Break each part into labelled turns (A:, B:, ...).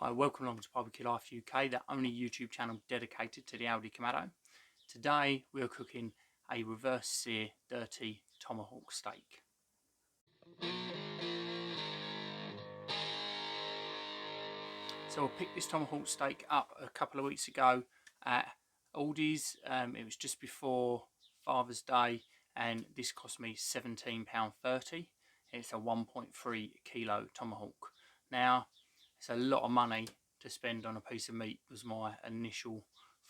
A: Hi, welcome along to Barbecue Life UK, the only YouTube channel dedicated to the Aldi Kamado. Today we are cooking a reverse sear dirty tomahawk steak. So I picked this tomahawk steak up a couple of weeks ago at Aldi's. It was just before Father's Day and this cost me £17.30. It's a 1.3 kilo tomahawk. Now, it's a lot of money to spend on a piece of meat was my initial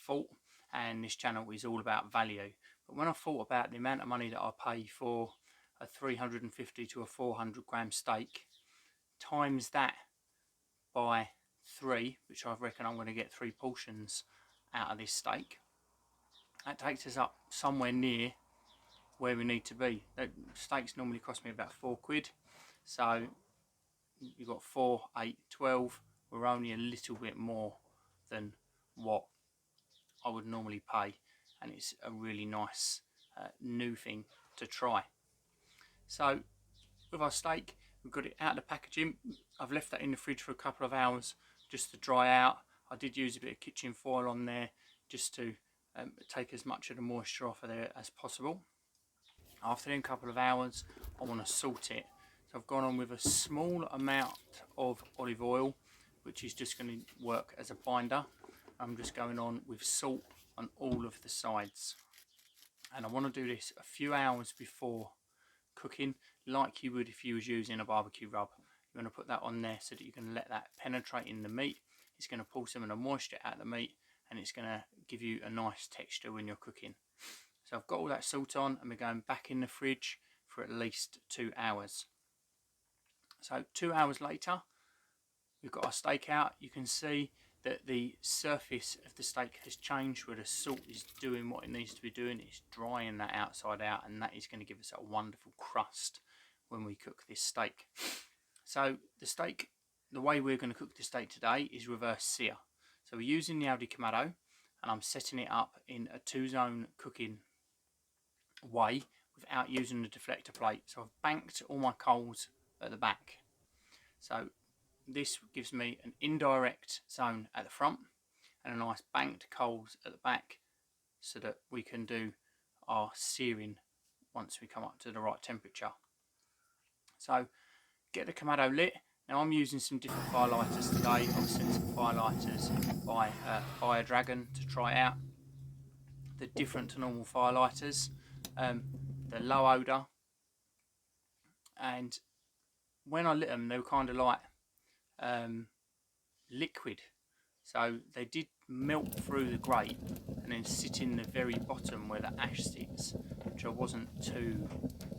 A: thought, and this channel is all about value. But when I thought about the amount of money that I pay for a 350 to a 400 gram steak, times that by 3, which I reckon I'm going to get 3 portions out of this steak, that takes us up somewhere near where we need to be. The steaks normally cost me about £4, so you've got 4, 8, 12. We're only a little bit more than what I would normally pay, and it's a really nice new thing to try. So with our steak, we've got it out of the packaging. I've left that in the fridge for a couple of hours just to dry out. I did use a bit of kitchen foil on there just to take as much of the moisture off of there as possible. After a couple of hours, I want to salt it. So I've gone on with a small amount of olive oil, which is just going to work as a binder. I'm just going on with salt on all of the sides. And I want to do this a few hours before cooking, like you would if you was using a barbecue rub. You want to put that on there so that you can let that penetrate in the meat. It's going to pull some of the moisture out of the meat, and it's going to give you a nice texture when you're cooking. So I've got all that salt on, and we're going back in the fridge for at least 2 hours. So 2 hours later, we've got our steak out. You can see that the surface of the steak has changed, where the salt is doing what it needs to be doing. It's drying that outside out, and that is going to give us a wonderful crust when we cook this steak. So the steak, the way we're going to cook the steak today is reverse sear. So we're using the Aldi Kamado, and I'm setting it up in a 2-zone cooking way without using the deflector plate. So I've banked all my coals at the back. So this gives me an indirect zone at the front and a nice banked coals at the back, so that we can do our searing once we come up to the right temperature. So get the Kamado lit. Now I'm using some different firelighters today. I've sent some firelighters by Fire Dragon to try out. They're different to normal firelighters. They're low odour, and when I lit them they were kind of like liquid, so they did melt through the grate and then sit in the very bottom where the ash sits, which I wasn't too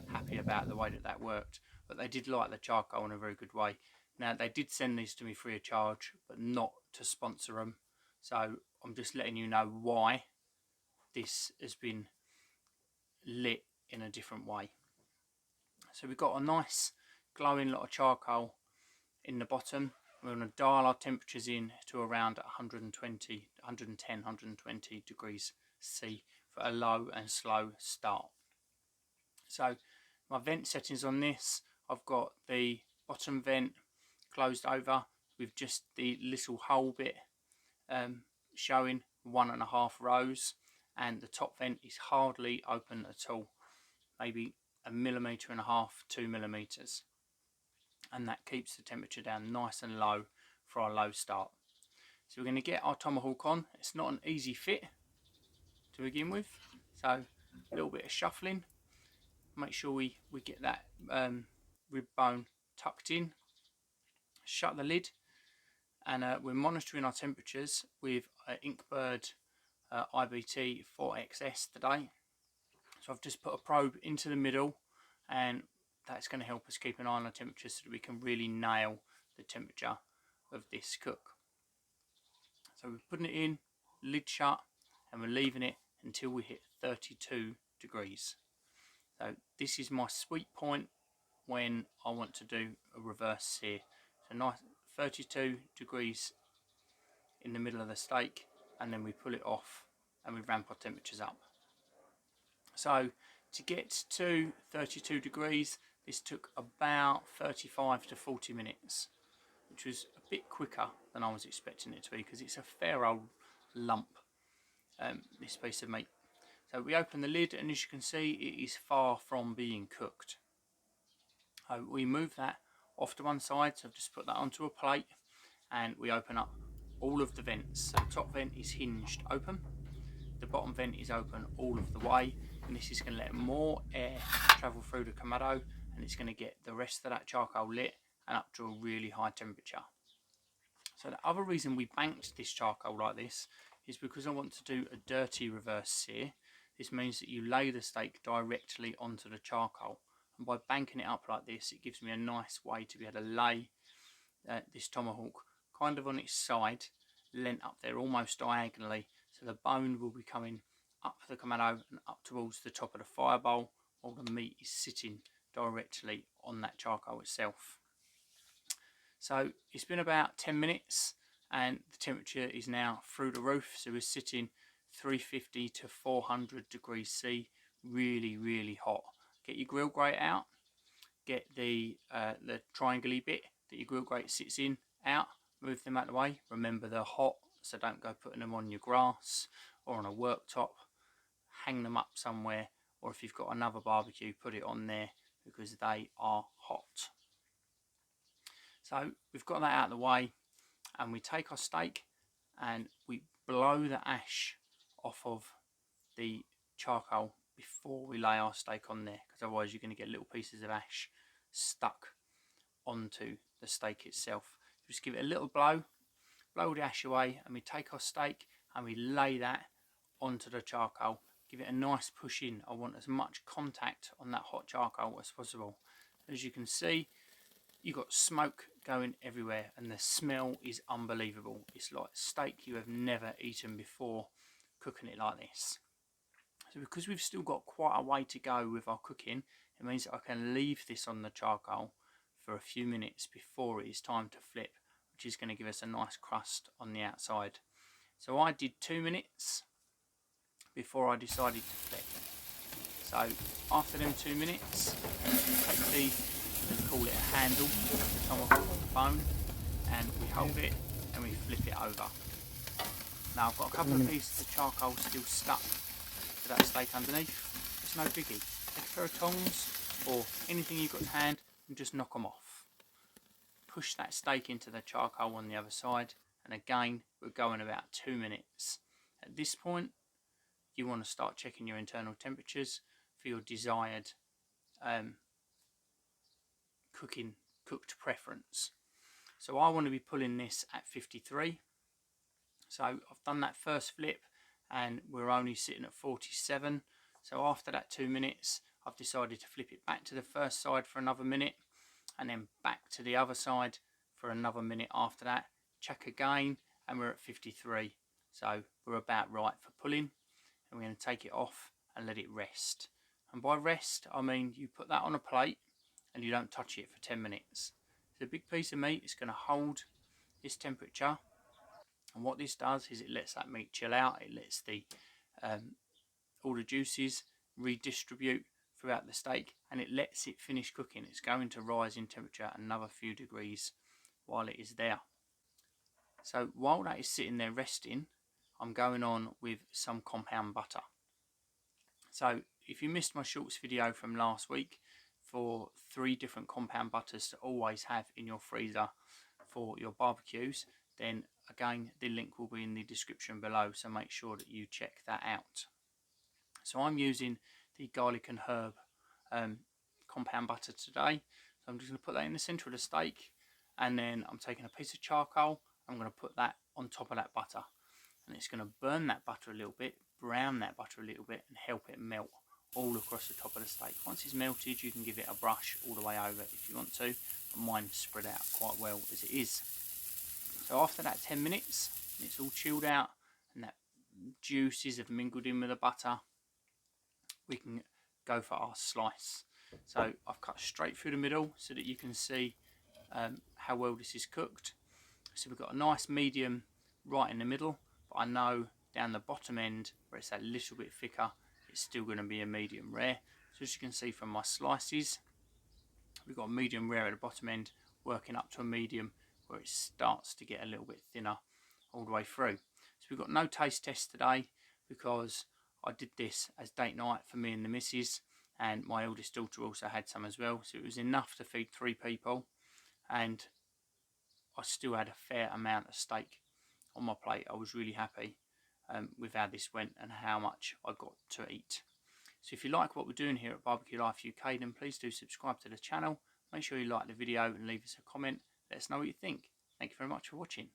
A: happy about the way that that worked. But they did light the charcoal in a very good way. Now they did send these to me free of charge, but not to sponsor them, so I'm just letting you know why this has been lit in a different way. So we've got a nice glowing lot of charcoal in the bottom. We're going to dial our temperatures in to around 110, 120 degrees C for a low and slow start. So my vent settings on this, I've got the bottom vent closed over with just the little hole bit showing 1.5 rows, and the top vent is hardly open at all, maybe 1.5 millimeters, 2 millimeters, and that keeps the temperature down nice and low for our low start. So we're going to get our tomahawk on. It's not an easy fit to begin with, so a little bit of shuffling. Make sure we get that rib bone tucked in. Shut the lid, and we're monitoring our temperatures with Inkbird IBT 4XS today. So I've just put a probe into the middle, and that's going to help us keep an eye on the temperature so that we can really nail the temperature of this cook. So we're putting it in, lid shut, and we're leaving it until we hit 32 degrees. So this is my sweet point when I want to do a reverse sear. So nice 32 degrees in the middle of the steak, and then we pull it off and we ramp our temperatures up. So to get to 32 degrees, this took about 35 to 40 minutes, which was a bit quicker than I was expecting it to be, because it's a fair old lump, this piece of meat. So we open the lid, and as you can see, it is far from being cooked. We move that off to one side, so I've just put that onto a plate, and we open up all of the vents. So the top vent is hinged open, the bottom vent is open all of the way, and this is going to let more air travel through the Kamado, and it's going to get the rest of that charcoal lit and up to a really high temperature. So the other reason we banked this charcoal like this is because I want to do a dirty reverse sear. This means that you lay the steak directly onto the charcoal, and by banking it up like this, it gives me a nice way to be able to lay this tomahawk kind of on its side, lent up there almost diagonally, so the bone will be coming up the Kamado and up towards the top of the fire bowl, while the meat is sitting directly on that charcoal itself. So it's been about 10 minutes and the temperature is now through the roof, so we're sitting 350 to 400 degrees C, really hot. Get your grill grate out, get the triangle-y bit that your grill grate sits in out, move them out of the way. Remember they're hot, so don't go putting them on your grass or on a worktop. Hang them up somewhere, or if you've got another barbecue, put it on there, because they are hot. So we've got that out of the way, and we take our steak and we blow the ash off of the charcoal before we lay our steak on there, because otherwise you're going to get little pieces of ash stuck onto the steak itself. Just give it a little blow the ash away, and we take our steak and we lay that onto the charcoal. Give it a nice push in. I want as much contact on that hot charcoal as possible. As you can see, you've got smoke going everywhere, and the smell is unbelievable. It's like steak you have never eaten before, cooking it like this. So because we've still got quite a way to go with our cooking, it means that I can leave this on the charcoal for a few minutes before it is time to flip, which is going to give us a nice crust on the outside. So I did 2 minutes before I decided to flip. So after them 2 minutes, take the, we call it a handle, the tomahawk bone, and we hold it and we flip it over. Now I've got a couple of pieces of charcoal still stuck to that steak underneath. It's no biggie. Take a pair of tongs or anything you've got to hand and just knock them off. Push that steak into the charcoal on the other side, and again we're going about 2 minutes. At this point you want to start checking your internal temperatures for your desired cooked preference. So I want to be pulling this at 53. So I've done that first flip and we're only sitting at 47. So after that 2 minutes, I've decided to flip it back to the first side for another minute, and then back to the other side for another minute after that. Check again, and we're at 53. So we're about right for pulling, and we're going to take it off and let it rest. And by rest, I mean you put that on a plate and you don't touch it for 10 minutes. It's a big piece of meat. It's going to hold this temperature, and what this does is it lets that meat chill out. It lets the all the juices redistribute throughout the steak, and it lets it finish cooking. It's going to rise in temperature another few degrees while it is there. So while that is sitting there resting, I'm going on with some compound butter. So if you missed my shorts video from last week for 3 different compound butters to always have in your freezer for your barbecues, then again the link will be in the description below, so make sure that you check that out. So I'm using the garlic and herb compound butter today. So I'm just going to put that in the centre of the steak, and then I'm taking a piece of charcoal. I'm going to put that on top of that butter, and it's going to burn that butter a little bit, brown that butter a little bit, and help it melt all across the top of the steak. Once it's melted, you can give it a brush all the way over if you want to, but mine's spread out quite well as it is. So after that 10 minutes, it's all chilled out and that juices have mingled in with the butter, we can go for our slice. So I've cut straight through the middle so that you can see how well this is cooked. So we've got a nice medium right in the middle, but I know down the bottom end where it's a little bit thicker, it's still going to be a medium rare. So as you can see from my slices, we've got a medium rare at the bottom end working up to a medium where it starts to get a little bit thinner all the way through. So we've got no taste test today because I did this as date night for me and the missus, and my eldest daughter also had some as well, so it was enough to feed 3 people, and I still had a fair amount of steak on my plate. I was really happy with how this went and how much I got to eat. So if you like what we're doing here at Barbecue Life UK, then please do subscribe to the channel. Make sure you like the video and leave us a comment. Let us know what you think. Thank you very much for watching.